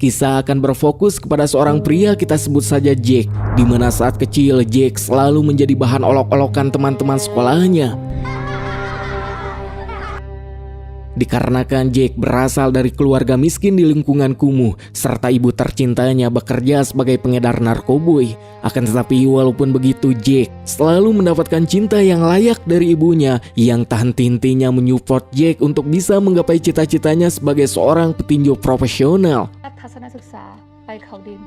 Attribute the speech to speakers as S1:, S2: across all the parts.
S1: Kisah akan berfokus kepada seorang pria kita sebut saja Jack, di mana saat kecil Jack selalu menjadi bahan olok-olokan teman-teman sekolahnya. Dikarenakan Jack berasal dari keluarga miskin di lingkungan kumuh, serta ibu tercintanya bekerja sebagai pengedar narkoboy. Akan tetapi walaupun begitu, Jack selalu mendapatkan cinta yang layak dari ibunya yang tak henti-hentinya menyupport Jack untuk bisa menggapai cita-citanya sebagai seorang petinju profesional.
S2: ทัศนศึกษาไปเขาดิน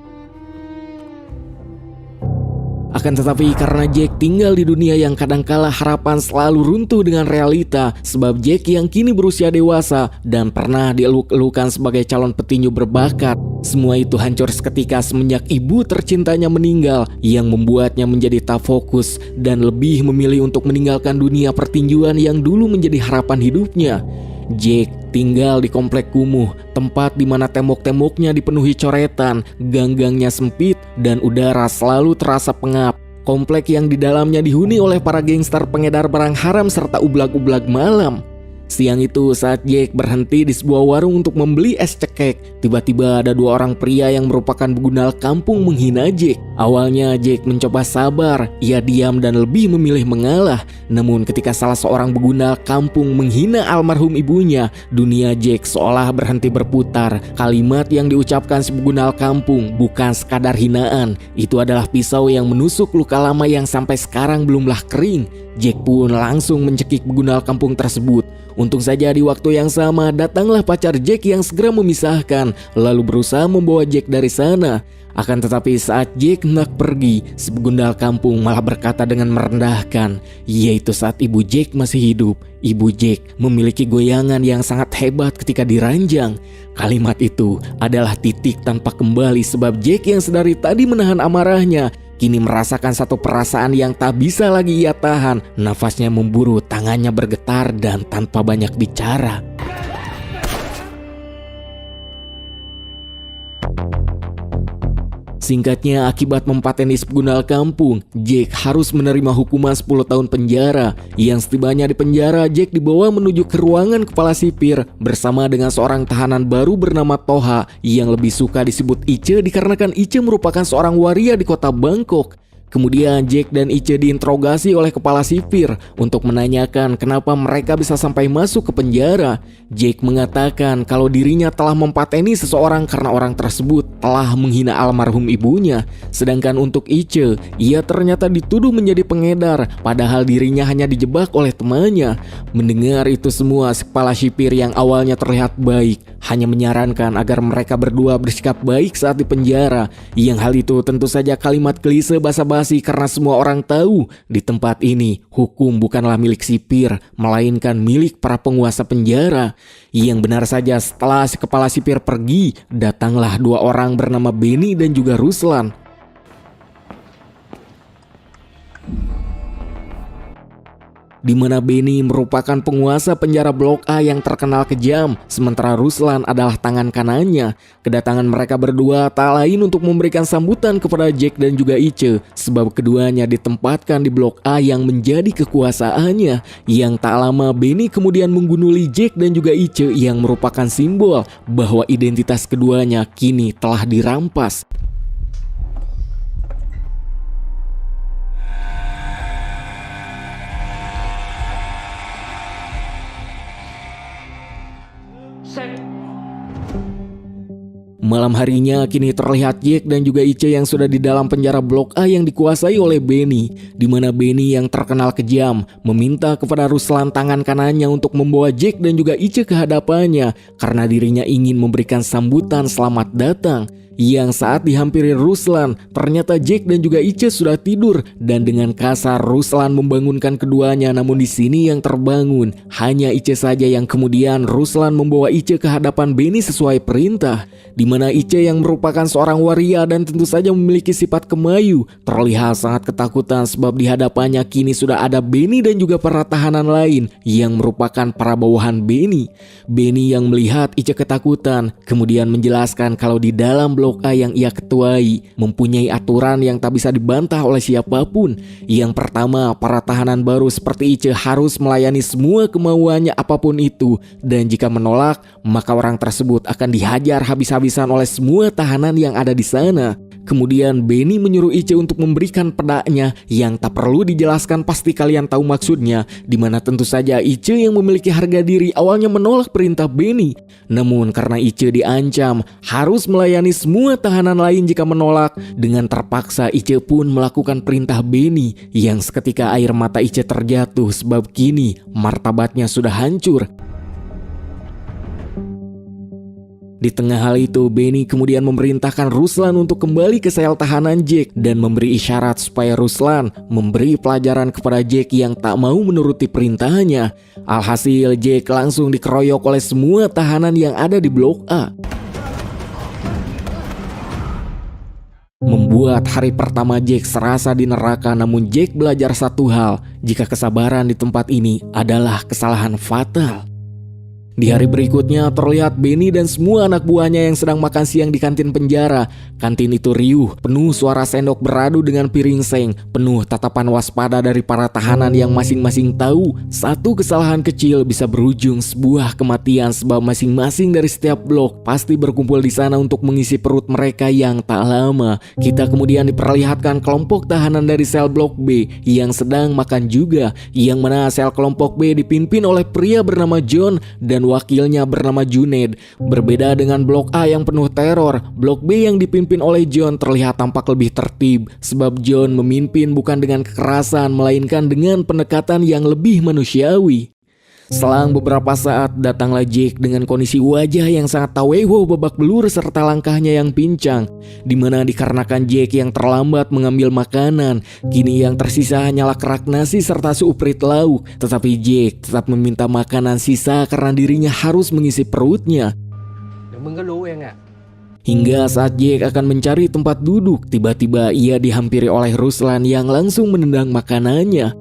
S1: Akan tetapi karena Jack tinggal di dunia yang kadangkala harapan selalu runtuh dengan realita, sebab Jack yang kini berusia dewasa dan pernah dieluk-elukan sebagai calon petinju berbakat, semua itu hancur seketika semenjak ibu tercintanya meninggal, yang membuatnya menjadi tak fokus dan lebih memilih untuk meninggalkan dunia pertinjuan yang dulu menjadi harapan hidupnya. Jack tinggal di komplek kumuh, tempat di mana tembok-temboknya dipenuhi coretan, gang-gangnya sempit, dan udara selalu terasa pengap. Komplek yang di dalamnya dihuni oleh para gangster pengedar barang haram serta ublag-ublag malam. Siang itu saat Jack berhenti di sebuah warung untuk membeli es cekek, tiba-tiba ada dua orang pria yang merupakan begunal kampung menghina Jack. Awalnya Jack mencoba sabar, ia diam dan lebih memilih mengalah. Namun ketika salah seorang begunal kampung menghina almarhum ibunya, dunia Jack seolah berhenti berputar. Kalimat yang diucapkan si begunal kampung bukan sekadar hinaan, itu adalah pisau yang menusuk luka lama yang sampai sekarang belumlah kering. Jack pun langsung mencekik begunal kampung tersebut. Untung saja di waktu yang sama datanglah pacar Jack yang segera memisahkan, lalu berusaha membawa Jack dari sana. Akan tetapi saat Jack hendak pergi, si begundal kampung malah berkata dengan merendahkan, yaitu saat ibu Jack masih hidup, ibu Jack memiliki goyangan yang sangat hebat ketika diranjang. Kalimat itu adalah titik tanpa kembali, sebab Jack yang sedari tadi menahan amarahnya kini merasakan satu perasaan yang tak bisa lagi ia tahan. Nafasnya memburu, tangannya bergetar dan tanpa banyak bicara. Singkatnya, akibat mempateni begundal kampung, Jack harus menerima hukuman 10 tahun penjara. Yang setibanya di penjara, Jack dibawa menuju ke ruangan kepala sipir bersama dengan seorang tahanan baru bernama Toha yang lebih suka disebut Ice dikarenakan Ice merupakan seorang waria di kota Bangkok. Kemudian Jack dan Ice diinterogasi oleh kepala sipir untuk menanyakan kenapa mereka bisa sampai masuk ke penjara. Jack mengatakan kalau dirinya telah mempateni seseorang karena orang tersebut telah menghina almarhum ibunya. Sedangkan untuk Ice, ia ternyata dituduh menjadi pengedar padahal dirinya hanya dijebak oleh temannya. Mendengar itu semua, si kepala sipir yang awalnya terlihat baik hanya menyarankan agar mereka berdua bersikap baik saat di penjara. Yang hal itu tentu saja kalimat klise basa-basi karena semua orang tahu di tempat ini hukum bukanlah milik sipir melainkan milik para penguasa penjara. Yang benar saja setelah si kepala sipir pergi, datanglah dua orang bernama Benny dan juga Ruslan. Di mana Benny merupakan penguasa penjara Blok A yang terkenal kejam, sementara Ruslan adalah tangan kanannya. Kedatangan mereka berdua tak lain untuk memberikan sambutan kepada Jack dan juga Ice, sebab keduanya ditempatkan di Blok A yang menjadi kekuasaannya. Yang tak lama Benny kemudian menggunduli Jack dan juga Ice yang merupakan simbol bahwa identitas keduanya kini telah dirampas. Malam harinya kini terlihat Jack dan juga Ice yang sudah di dalam penjara Blok A yang dikuasai oleh Benny, di mana Benny yang terkenal kejam meminta kepada Ruslan tangan kanannya untuk membawa Jack dan juga Ice ke hadapannya karena dirinya ingin memberikan sambutan selamat datang. Yang saat dihampiri Ruslan, ternyata Jack dan juga Ice sudah tidur dan dengan kasar Ruslan membangunkan keduanya. Namun di sini yang terbangun hanya Ice saja, yang kemudian Ruslan membawa Ice ke hadapan Benny sesuai perintah. Di mana Ice yang merupakan seorang waria dan tentu saja memiliki sifat kemayu terlihat sangat ketakutan sebab di hadapannya kini sudah ada Benny dan juga para tahanan lain yang merupakan para bawahan Benny. Benny yang melihat Ice ketakutan kemudian menjelaskan kalau di dalam Blok A yang ia ketuai mempunyai aturan yang tak bisa dibantah oleh siapapun. Yang pertama, para tahanan baru seperti Ice harus melayani semua kemauannya apapun itu, dan jika menolak maka orang tersebut akan dihajar habis-habisan oleh semua tahanan yang ada di sana. Kemudian Benny menyuruh Ice untuk memberikan pedangnya yang tak perlu dijelaskan, pasti kalian tahu maksudnya, dimana tentu saja Ice yang memiliki harga diri awalnya menolak perintah Benny. Namun karena Ice diancam harus melayani semua tahanan lain jika menolak, dengan terpaksa Ice pun melakukan perintah Benny yang seketika air mata Ice terjatuh sebab kini martabatnya sudah hancur. Di tengah hal itu, Benny kemudian memerintahkan Ruslan untuk kembali ke sel tahanan Jack dan memberi isyarat supaya Ruslan memberi pelajaran kepada Jack yang tak mau menuruti perintahnya. Alhasil, Jack langsung dikeroyok oleh semua tahanan yang ada di Blok A. Membuat hari pertama Jack serasa di neraka, namun Jack belajar satu hal, jika kesabaran di tempat ini adalah kesalahan fatal. Di hari berikutnya terlihat Benny dan semua anak buahnya yang sedang makan siang di kantin penjara. Kantin itu riuh, penuh suara sendok beradu dengan piring seng, penuh tatapan waspada dari para tahanan yang masing-masing tahu satu kesalahan kecil bisa berujung sebuah kematian, sebab masing-masing dari setiap blok pasti berkumpul di sana untuk mengisi perut mereka yang tak lama. Kita kemudian diperlihatkan kelompok tahanan dari sel blok B yang sedang makan juga, yang mana sel kelompok B dipimpin oleh pria bernama John dan wakilnya bernama Junaid. Berbeda dengan blok A yang penuh teror, blok B yang dipimpin oleh John terlihat tampak lebih tertib, sebab John memimpin bukan dengan kekerasan melainkan dengan pendekatan yang lebih manusiawi. Selang beberapa saat datanglah Jack dengan kondisi wajah yang sangat tawewo babak belur serta langkahnya yang pincang, dimana dikarenakan Jack yang terlambat mengambil makanan, kini yang tersisa hanyalah kerak nasi serta seuprit lauk. Tetapi Jack tetap meminta makanan sisa karena dirinya harus mengisi perutnya. Hingga saat Jack akan mencari tempat duduk, tiba-tiba ia dihampiri oleh Ruslan yang langsung menendang makanannya.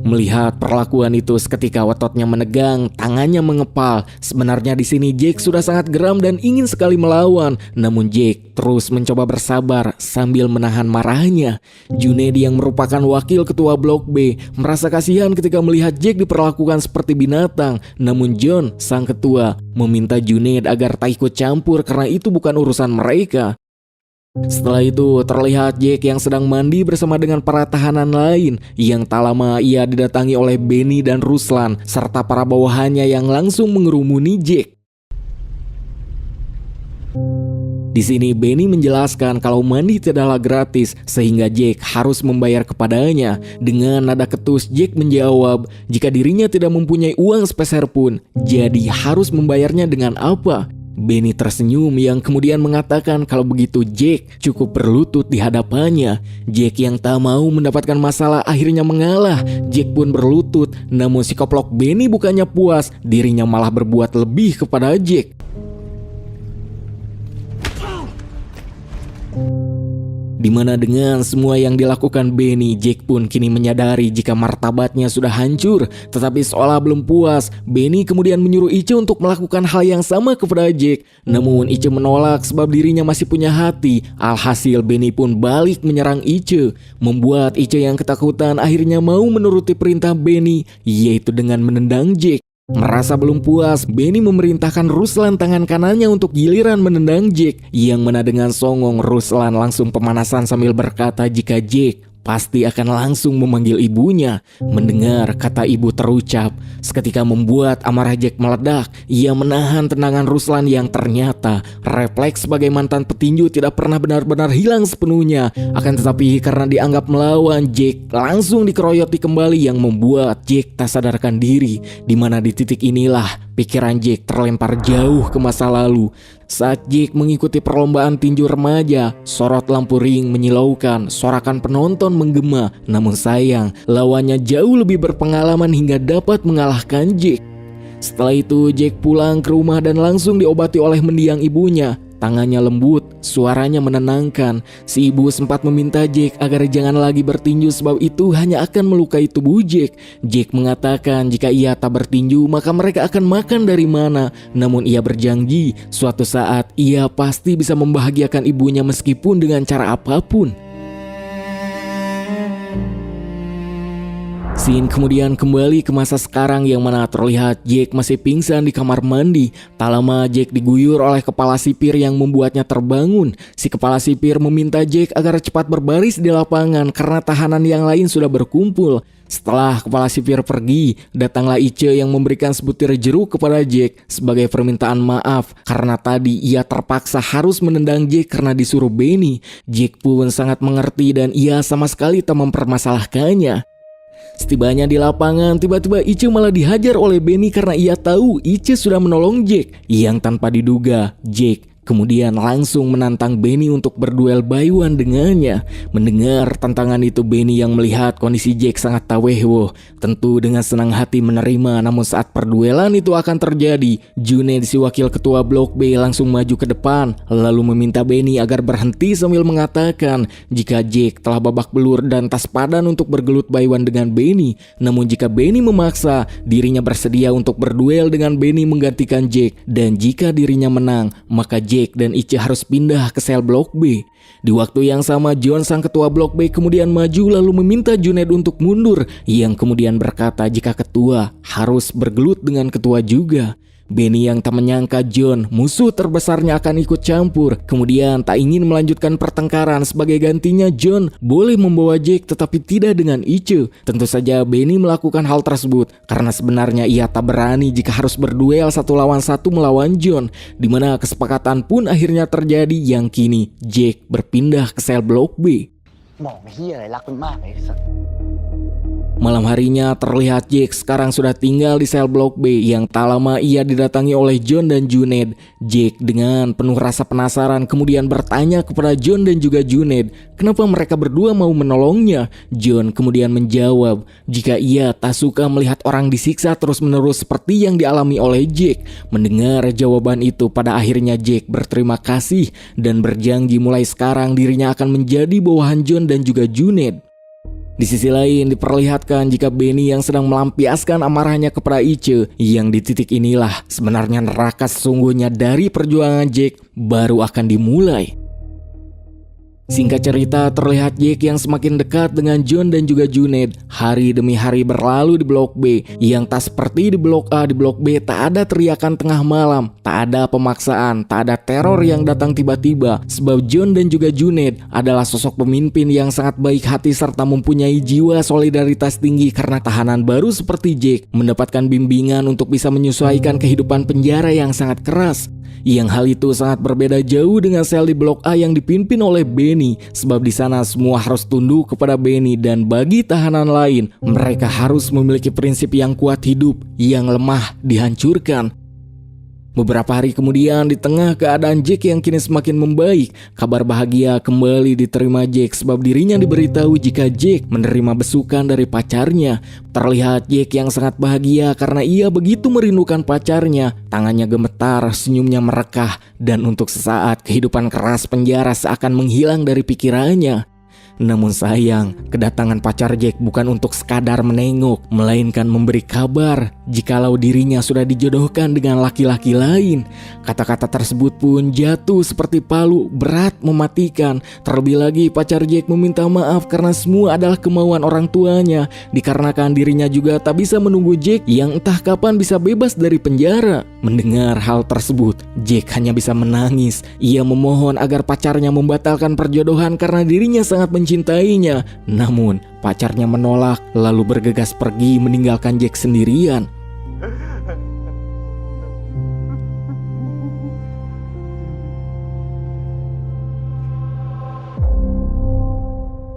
S1: Melihat perlakuan itu, seketika ototnya menegang, tangannya mengepal. Sebenarnya di sini Jack sudah sangat geram dan ingin sekali melawan, namun Jack terus mencoba bersabar sambil menahan marahnya. Junaid yang merupakan wakil ketua blok B merasa kasihan ketika melihat Jack diperlakukan seperti binatang, namun John, sang ketua, meminta Junaid agar tak ikut campur karena itu bukan urusan mereka. Setelah itu terlihat Jack yang sedang mandi bersama dengan para tahanan lain, yang tak lama ia didatangi oleh Benny dan Ruslan serta para bawahannya yang langsung mengerumuni Jack. Di sini Benny menjelaskan kalau mandi tidaklah gratis sehingga Jack harus membayar kepadanya. Dengan nada ketus Jack menjawab jika dirinya tidak mempunyai uang sepeser pun, jadi harus membayarnya dengan apa? Benny tersenyum yang kemudian mengatakan kalau begitu Jack cukup berlutut di hadapannya. Jack yang tak mau mendapatkan masalah akhirnya mengalah. Jack pun berlutut, namun si koplok Benny bukannya puas, dirinya malah berbuat lebih kepada Jack. Dimana dengan semua yang dilakukan Benny, Jack pun kini menyadari jika martabatnya sudah hancur. Tetapi seolah belum puas, Benny kemudian menyuruh Ice untuk melakukan hal yang sama kepada Jack. Namun Ice menolak sebab dirinya masih punya hati. Alhasil Benny pun balik menyerang Ice, membuat Ice yang ketakutan akhirnya mau menuruti perintah Benny, yaitu dengan menendang Jack. Merasa belum puas, Benny memerintahkan Ruslan tangan kanannya untuk giliran menendang Jack, yang mana dengan songong Ruslan langsung pemanasan sambil berkata jika Jack pasti akan langsung memanggil ibunya. Mendengar kata ibu terucap, seketika membuat amarah Jack meledak. Ia menahan tendangan Ruslan yang ternyata refleks sebagai mantan petinju tidak pernah benar-benar hilang sepenuhnya. Akan tetapi karena dianggap melawan, Jack langsung dikeroyoti kembali yang membuat Jack tak sadarkan diri. Dimana di titik inilah pikiran Jack terlempar jauh ke masa lalu. Saat Jack mengikuti perlombaan tinju remaja, sorot lampu ring menyilaukan, sorakan penonton menggema. Namun sayang, lawannya jauh lebih berpengalaman hingga dapat mengalahkan Jack. Setelah itu Jack pulang ke rumah dan langsung diobati oleh mendiang ibunya. Tangannya lembut, suaranya menenangkan. Si ibu sempat meminta Jack agar jangan lagi bertinju sebab itu hanya akan melukai tubuh Jack. Jack mengatakan jika ia tak bertinju maka mereka akan makan dari mana. Namun ia berjanji suatu saat ia pasti bisa membahagiakan ibunya meskipun dengan cara apapun. Scene kemudian kembali ke masa sekarang yang mana terlihat Jake masih pingsan di kamar mandi. Tak lama Jake diguyur oleh kepala sipir yang membuatnya terbangun. Si kepala sipir meminta Jake agar cepat berbaris di lapangan karena tahanan yang lain sudah berkumpul. Setelah kepala sipir pergi, datanglah Ice yang memberikan sebutir jeruk kepada Jake sebagai permintaan maaf karena tadi ia terpaksa harus menendang Jake karena disuruh Benny. Jake pun sangat mengerti dan ia sama sekali tak mempermasalahkannya. Setibanya di lapangan, tiba-tiba Ice malah dihajar oleh Benny karena ia tahu Ice sudah menolong Jake. Yang tanpa diduga, Jake kemudian langsung menantang Benny untuk berduel by one dengannya. Mendengar tantangan itu, Benny yang melihat kondisi Jake sangat tawehwo tentu dengan senang hati menerima. Namun saat perduelan itu akan terjadi, Junaid si wakil ketua Blok B langsung maju ke depan lalu meminta Benny agar berhenti sambil mengatakan jika Jake telah babak belur dan tas padan untuk bergelut by one dengan Benny. Namun jika Benny memaksa, dirinya bersedia untuk berduel dengan Benny menggantikan Jake, dan jika dirinya menang maka Jake dan Ice harus pindah ke sel Blok B. Di waktu yang sama, John sang ketua Blok B kemudian maju lalu meminta Junaid untuk mundur, yang kemudian berkata jika ketua harus bergelut dengan ketua juga. Benny yang tak menyangka John, musuh terbesarnya, akan ikut campur. Kemudian tak ingin melanjutkan pertengkaran, sebagai gantinya John boleh membawa Jake tetapi tidak dengan Ice. Tentu saja Benny melakukan hal tersebut karena sebenarnya ia tak berani jika harus berduel 1 lawan 1 melawan John, dimana kesepakatan pun akhirnya terjadi yang kini Jake berpindah ke sel Blok B. Malam harinya terlihat Jake sekarang sudah tinggal di sel Blok B yang tak lama ia didatangi oleh John dan Junaid. Jake dengan penuh rasa penasaran kemudian bertanya kepada John dan juga Junaid kenapa mereka berdua mau menolongnya. John kemudian menjawab jika ia tak suka melihat orang disiksa terus-menerus seperti yang dialami oleh Jake. Mendengar jawaban itu, pada akhirnya Jake berterima kasih dan berjanji mulai sekarang dirinya akan menjadi bawahan John dan juga Junaid. Di sisi lain diperlihatkan jika Benny yang sedang melampiaskan amarahnya kepada Ice, yang di titik inilah sebenarnya neraka sesungguhnya dari perjuangan Jake baru akan dimulai. Singkat cerita, terlihat Jake yang semakin dekat dengan John dan juga Junaid. Hari demi hari berlalu di Blok B, yang tak seperti di Blok A. Di Blok B tak ada teriakan tengah malam, tak ada pemaksaan, tak ada teror yang datang tiba-tiba. Sebab John dan juga Junaid adalah sosok pemimpin yang sangat baik hati serta mempunyai jiwa solidaritas tinggi karena tahanan baru seperti Jake mendapatkan bimbingan untuk bisa menyesuaikan kehidupan penjara yang sangat keras. Yang hal itu sangat berbeda jauh dengan sel di Blok A yang dipimpin oleh Benny, sebab di sana semua harus tunduk kepada Benny, dan bagi tahanan lain mereka harus memiliki prinsip yang kuat hidup, yang lemah dihancurkan. Beberapa hari kemudian, di tengah keadaan Jake yang kini semakin membaik, kabar bahagia kembali diterima Jake sebab dirinya diberitahu jika Jake menerima besukan dari pacarnya. Terlihat Jake yang sangat bahagia karena ia begitu merindukan pacarnya. Tangannya gemetar, senyumnya merekah, dan untuk sesaat kehidupan keras penjara seakan menghilang dari pikirannya. Namun sayang, kedatangan pacar Jake bukan untuk sekadar menengok, melainkan memberi kabar jikalau dirinya sudah dijodohkan dengan laki-laki lain. Kata-kata tersebut pun jatuh seperti palu, berat mematikan. Terlebih lagi pacar Jake meminta maaf karena semua adalah kemauan orang tuanya, dikarenakan dirinya juga tak bisa menunggu Jake yang entah kapan bisa bebas dari penjara. Mendengar hal tersebut, Jake hanya bisa menangis. Ia memohon agar pacarnya membatalkan perjodohan karena dirinya sangat mencintainya. Namun pacarnya menolak lalu bergegas pergi meninggalkan Jake sendirian.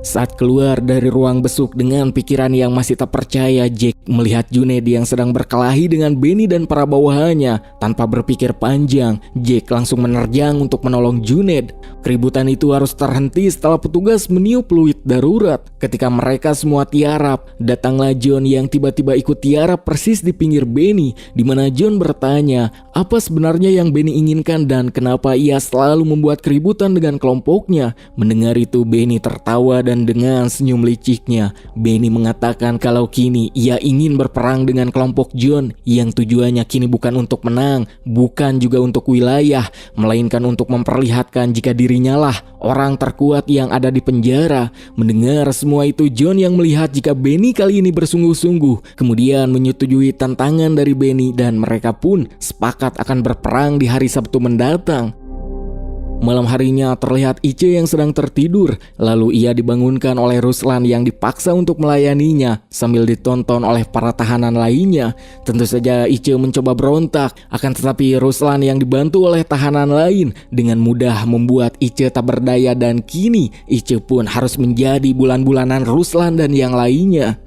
S1: Saat keluar dari ruang besuk dengan pikiran yang masih tak percaya, Jake melihat Junaid yang sedang berkelahi dengan Benny dan para bawahannya. Tanpa berpikir panjang, Jake langsung menerjang untuk menolong Junaid. Keributan itu harus terhenti setelah petugas meniup peluit darurat. Ketika mereka semua tiarap, datanglah John yang tiba-tiba ikut tiarap persis di pinggir Benny, di mana John bertanya apa sebenarnya yang Benny inginkan dan kenapa ia selalu membuat keributan dengan kelompoknya. Mendengar itu, Benny tertawa dan dan dengan senyum liciknya, Benny mengatakan kalau kini ia ingin berperang dengan kelompok John yang tujuannya kini bukan untuk menang, bukan juga untuk wilayah, melainkan untuk memperlihatkan jika dirinya lah orang terkuat yang ada di penjara. Mendengar semua itu, John yang melihat jika Benny kali ini bersungguh-sungguh, kemudian menyetujui tantangan dari Benny dan mereka pun sepakat akan berperang di hari Sabtu mendatang. Malam harinya terlihat Ice yang sedang tertidur, lalu ia dibangunkan oleh Ruslan yang dipaksa untuk melayaninya sambil ditonton oleh para tahanan lainnya. Tentu saja Ice mencoba berontak, akan tetapi Ruslan yang dibantu oleh tahanan lain dengan mudah membuat Ice tak berdaya dan kini Ice pun harus menjadi bulan-bulanan Ruslan dan yang lainnya.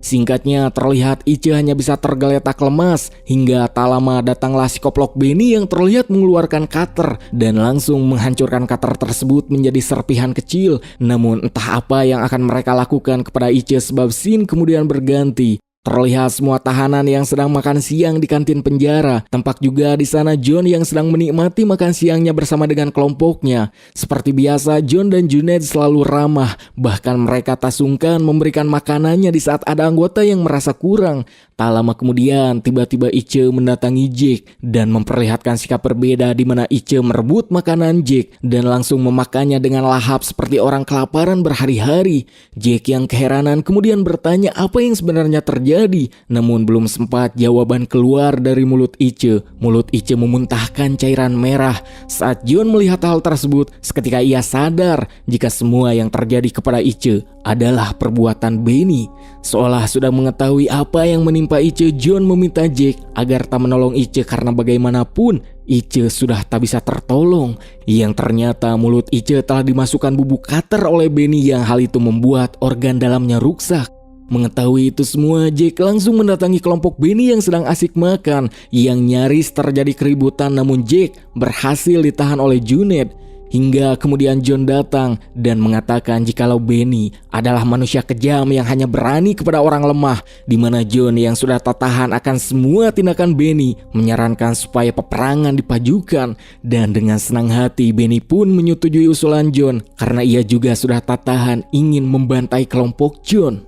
S1: Singkatnya terlihat Ice hanya bisa tergeletak lemas hingga tak lama datanglah si koplok Benny yang terlihat mengeluarkan cutter dan langsung menghancurkan cutter tersebut menjadi serpihan kecil. Namun entah apa yang akan mereka lakukan kepada Ice sebab scene kemudian berganti. Terlihat semua tahanan yang sedang makan siang di kantin penjara. Tampak juga di sana John yang sedang menikmati makan siangnya bersama dengan kelompoknya. Seperti biasa, John dan Junaid selalu ramah. Bahkan mereka tak sungkan memberikan makanannya di saat ada anggota yang merasa kurang. Tak lama kemudian, tiba-tiba Ice mendatangi Jack dan memperlihatkan sikap berbeda di mana Ice merebut makanan Jack dan langsung memakannya dengan lahap seperti orang kelaparan berhari-hari. Jack yang keheranan kemudian bertanya apa yang sebenarnya terjadi, namun belum sempat jawaban keluar dari mulut Ice. Mulut Ice memuntahkan cairan merah. Saat John melihat hal tersebut, seketika ia sadar jika semua yang terjadi kepada Ice adalah perbuatan Benny. Seolah sudah mengetahui apa yang menimpa Ice, John meminta Jack agar tak menolong Ice karena bagaimanapun Ice sudah tak bisa tertolong. Yang ternyata mulut Ice telah dimasukkan bubuk cutter oleh Benny yang hal itu membuat organ dalamnya rusak. Mengetahui itu semua, Jack langsung mendatangi kelompok Benny yang sedang asik makan. Yang nyaris terjadi keributan, namun Jack berhasil ditahan oleh Junaid. Hingga kemudian John datang dan mengatakan jikalau Benny adalah manusia kejam yang hanya berani kepada orang lemah, di mana John yang sudah tak tahan akan semua tindakan Benny menyarankan supaya peperangan dipajukan. Dan dengan senang hati Benny pun menyetujui usulan John karena ia juga sudah tak tahan ingin membantai kelompok John.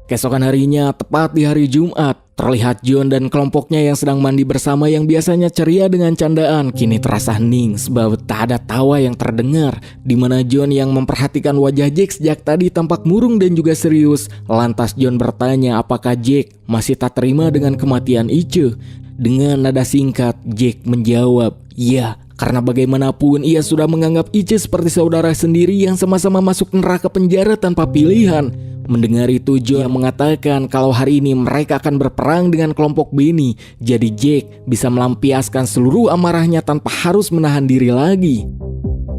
S1: Keesokan harinya, tepat di hari Jumat, terlihat John dan kelompoknya yang sedang mandi bersama yang biasanya ceria dengan candaan kini terasa hening sebab tak ada tawa yang terdengar, di mana John yang memperhatikan wajah Jack sejak tadi tampak murung dan juga serius. Lantas John bertanya apakah Jack masih tak terima dengan kematian Ice. Dengan nada singkat Jack menjawab, "Ya, karena bagaimanapun ia sudah menganggap Ice seperti saudara sendiri yang sama-sama masuk neraka penjara tanpa pilihan." Mendengar itu John mengatakan kalau hari ini mereka akan berperang dengan kelompok Benny. Jadi Jack bisa melampiaskan seluruh amarahnya tanpa harus menahan diri lagi.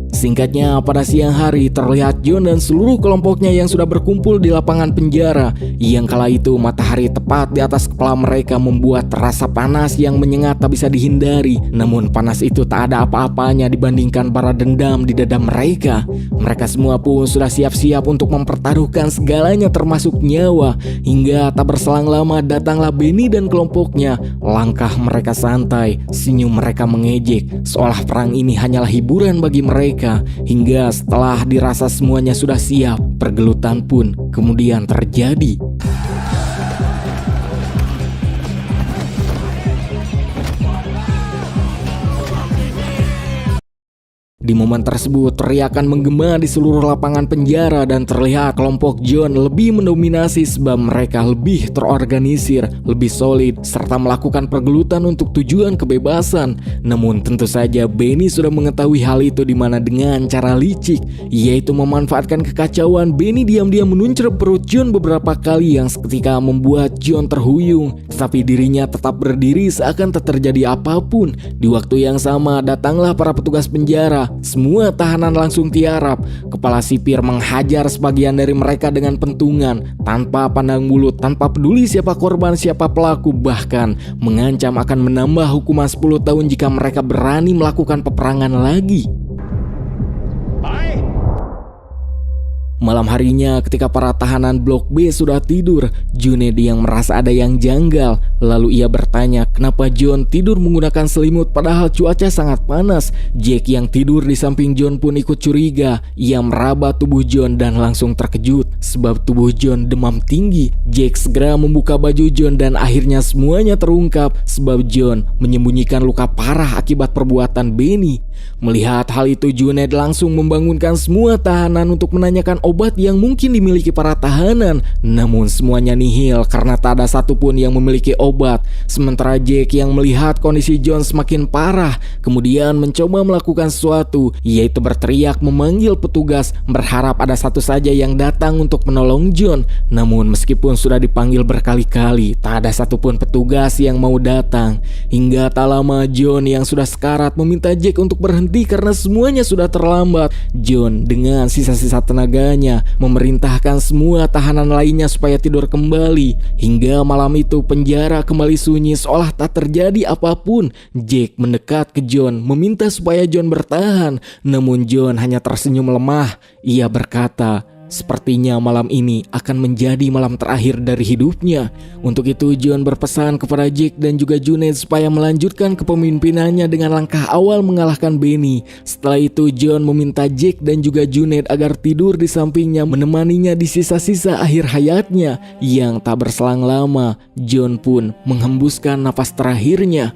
S1: Singkatnya, pada siang hari terlihat John dan seluruh kelompoknya yang sudah berkumpul di lapangan penjara. Yang kala itu matahari tepat di atas kepala mereka membuat rasa panas yang menyengat tak bisa dihindari. Namun panas itu tak ada apa-apanya dibandingkan bara dendam di dada mereka. Mereka semua pun sudah siap-siap untuk mempertaruhkan segalanya termasuk nyawa. Hingga tak berselang lama datanglah Benny dan kelompoknya. Langkah mereka santai, senyum mereka mengejek, seolah perang ini hanyalah hiburan bagi mereka. Hingga setelah dirasa semuanya sudah siap, pergelutan pun kemudian terjadi. Di momen tersebut, teriakan menggema di seluruh lapangan penjara dan terlihat kelompok John lebih mendominasi sebab mereka lebih terorganisir, lebih solid, serta melakukan pergelutan untuk tujuan kebebasan. Namun tentu saja Benny sudah mengetahui hal itu, di mana dengan cara licik, yaitu memanfaatkan kekacauan, Benny diam-diam menunjuk perut John beberapa kali yang seketika membuat John terhuyung. Tetapi dirinya tetap berdiri seakan tak terjadi apapun. Di waktu yang sama datanglah para petugas penjara. Semua tahanan langsung tiarap. Kepala sipir menghajar sebagian dari mereka dengan pentungan, tanpa pandang bulu, tanpa peduli siapa korban, siapa pelaku, bahkan mengancam akan menambah hukuman 10 tahun jika mereka berani melakukan peperangan lagi. Malam harinya ketika para tahanan Blok B sudah tidur, Junaid yang merasa ada yang janggal. Lalu ia bertanya kenapa John tidur menggunakan selimut padahal cuaca sangat panas. Jack yang tidur di samping John pun ikut curiga. Ia meraba tubuh John dan langsung terkejut sebab tubuh John demam tinggi. Jack segera membuka baju John dan akhirnya semuanya terungkap sebab John menyembunyikan luka parah akibat perbuatan Benny. Melihat hal itu, Junaid langsung membangunkan semua tahanan untuk menanyakan obat yang mungkin dimiliki para tahanan. Namun semuanya nihil karena tak ada satupun yang memiliki obat. Sementara Jack yang melihat kondisi John semakin parah kemudian mencoba melakukan sesuatu, yaitu berteriak memanggil petugas berharap ada satu saja yang datang untuk menolong John. Namun meskipun sudah dipanggil berkali-kali, tak ada satupun petugas yang mau datang. Hingga tak lama John yang sudah sekarat meminta Jack untuk berhenti karena semuanya sudah terlambat. John dengan sisa-sisa tenaganya memerintahkan semua tahanan lainnya supaya tidur kembali. Hingga malam itu penjara kembali sunyi seolah tak terjadi apapun. Jack mendekat ke John meminta supaya John bertahan. Namun John hanya tersenyum lemah. Ia berkata, sepertinya malam ini akan menjadi malam terakhir dari hidupnya. Untuk itu John berpesan kepada Jack dan juga Junaid supaya melanjutkan kepemimpinannya dengan langkah awal mengalahkan Benny. Setelah itu John meminta Jack dan juga Junaid agar tidur di sampingnya menemaninya di sisa-sisa akhir hayatnya. Yang tak berselang lama, John pun menghembuskan napas terakhirnya.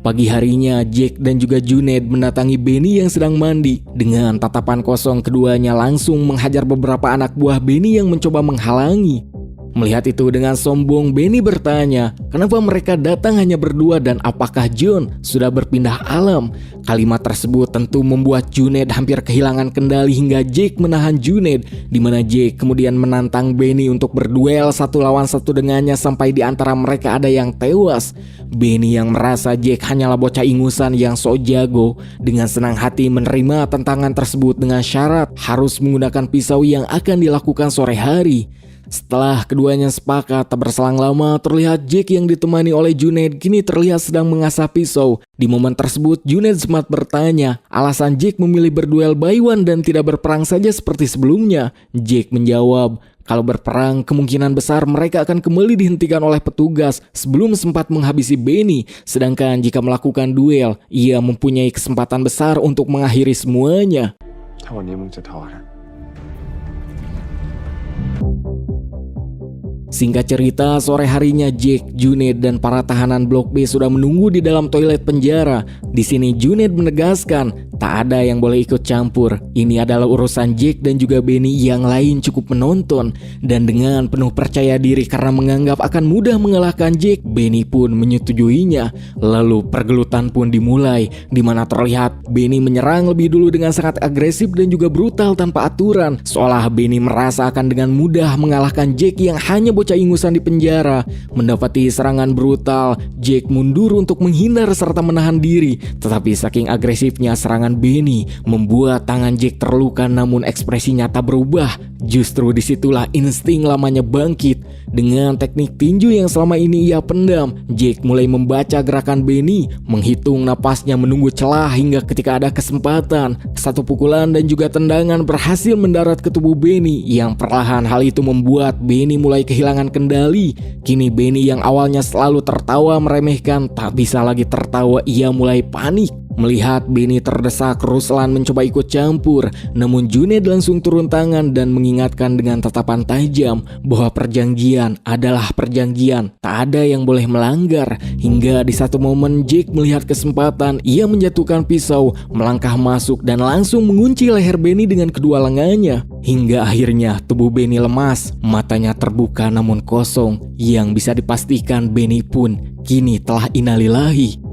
S1: Pagi harinya, Jack dan juga Junaid mendatangi Benny yang sedang mandi. Dengan tatapan kosong keduanya langsung menghajar beberapa anak buah Benny yang mencoba menghalangi. Melihat itu dengan sombong, Benny bertanya, kenapa mereka datang hanya berdua dan apakah John sudah berpindah alam? Kalimat tersebut tentu membuat Junaid hampir kehilangan kendali hingga Jack menahan Junaid, di mana Jack kemudian menantang Benny untuk berduel satu lawan satu dengannya sampai di antara mereka ada yang tewas. Benny yang merasa Jack hanyalah bocah ingusan yang sok jago, dengan senang hati menerima tantangan tersebut dengan syarat harus menggunakan pisau yang akan dilakukan sore hari. Setelah keduanya sepakat, tak berselang lama terlihat Jack yang ditemani oleh Junaid kini terlihat sedang mengasah pisau. Di momen tersebut Junaid sempat bertanya alasan Jack memilih berduel by one dan tidak berperang saja seperti sebelumnya. Jack menjawab, kalau berperang kemungkinan besar mereka akan kembali dihentikan oleh petugas sebelum sempat menghabisi Benny. Sedangkan jika melakukan duel, ia mempunyai kesempatan besar untuk mengakhiri semuanya. Singkat cerita, sore harinya Jack, Junaid, dan para tahanan Blok B sudah menunggu di dalam toilet penjara. Di sini Junaid menegaskan tak ada yang boleh ikut campur. Ini adalah urusan Jack dan juga Benny, yang lain cukup menonton. Dan dengan penuh percaya diri karena menganggap akan mudah mengalahkan Jack, Benny pun menyetujuinya. Lalu pergelutan pun dimulai, di mana terlihat Benny menyerang lebih dulu dengan sangat agresif dan juga brutal tanpa aturan. Seolah Benny merasa akan dengan mudah mengalahkan Jack yang hanya bocah ingusan di penjara. Mendapati serangan brutal, Jack mundur untuk menghindar serta menahan diri. Tetapi saking agresifnya serangan Benny membuat tangan Jack terluka, namun ekspresinya tak berubah. Justru disitulah insting lamanya bangkit. Dengan teknik tinju yang selama ini ia pendam, Jack mulai membaca gerakan Benny, menghitung napasnya, menunggu celah hingga ketika ada kesempatan. Satu pukulan dan juga tendangan berhasil mendarat ke tubuh Benny, yang perlahan hal itu membuat Benny mulai kehilangan kendali. Kini Benny yang awalnya selalu tertawa meremehkan, tak bisa lagi tertawa, ia mulai panik. Melihat Benny terdesak, Ruslan mencoba ikut campur, namun Junaid langsung turun tangan dan mengingatkan dengan tatapan tajam bahwa perjanjian adalah perjanjian, tak ada yang boleh melanggar. Hingga di satu momen Jack melihat kesempatan, ia menjatuhkan pisau, melangkah masuk dan langsung mengunci leher Benny dengan kedua lengannya. Hingga akhirnya tubuh Benny lemas, matanya terbuka namun kosong, yang bisa dipastikan Benny pun kini telah innalillahi.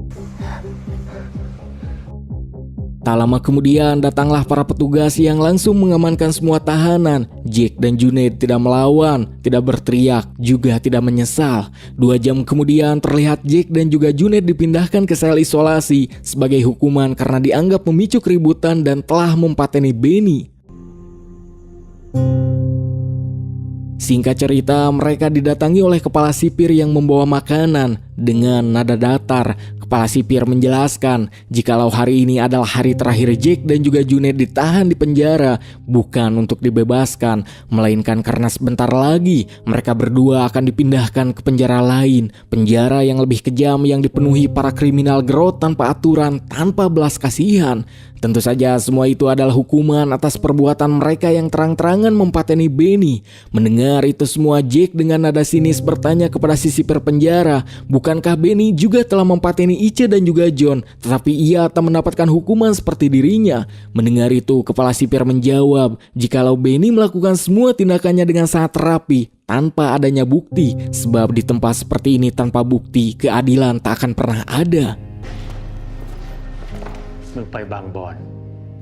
S1: Tak lama kemudian datanglah para petugas yang langsung mengamankan semua tahanan. Jack dan Junaid tidak melawan, tidak berteriak, juga tidak menyesal. 2 jam kemudian terlihat Jack dan juga Junaid dipindahkan ke sel isolasi sebagai hukuman karena dianggap memicu keributan dan telah mempateni Benny. Singkat cerita, mereka didatangi oleh kepala sipir yang membawa makanan. Dengan nada datar, kepala sipir menjelaskan jikalau hari ini adalah hari terakhir Jack dan juga Junaid ditahan di penjara, bukan untuk dibebaskan, melainkan karena sebentar lagi mereka berdua akan dipindahkan ke penjara lain, penjara yang lebih kejam yang dipenuhi para kriminal gerot tanpa aturan, tanpa belas kasihan. Tentu saja semua itu adalah hukuman atas perbuatan mereka yang terang-terangan mempateni Benny. Mendengar itu semua, Jack dengan nada sinis bertanya kepada si sipir penjara, bukankah Benny juga telah mempateni Ice dan juga John, tetapi ia tak mendapatkan hukuman seperti dirinya. Mendengar itu, kepala sipir menjawab, jikalau Benny melakukan semua tindakannya dengan sangat rapi, tanpa adanya bukti, sebab di tempat seperti ini tanpa bukti, keadilan tak akan pernah ada.
S3: มึงไปบางบอน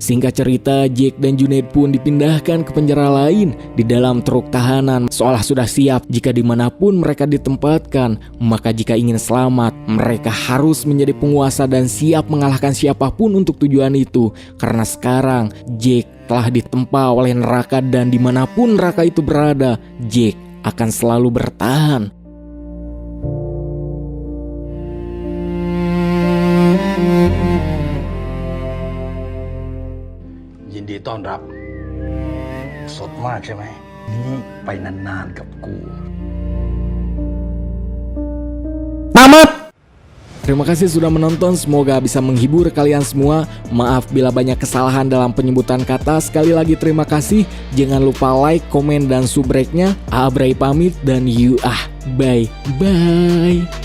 S1: Singkat cerita, Jack dan Junaid pun dipindahkan ke penjara lain di dalam truk tahanan, seolah sudah siap jika dimanapun mereka ditempatkan. Maka jika ingin selamat, mereka harus menjadi penguasa dan siap mengalahkan siapapun untuk tujuan itu. Karena sekarang Jack telah ditempa oleh neraka, dan dimanapun neraka itu berada, Jack akan selalu bertahan.
S3: ยินดีต้อนรับสดมากใช่ไหมนี่ไปนานๆกับกู
S1: Tamat! Terima kasih sudah menonton, semoga bisa menghibur kalian semua. Maaf bila banyak kesalahan dalam penyebutan kata. Sekali lagi terima kasih. Jangan lupa like, komen, dan subrek-nya. Abrai pamit dan bye-bye.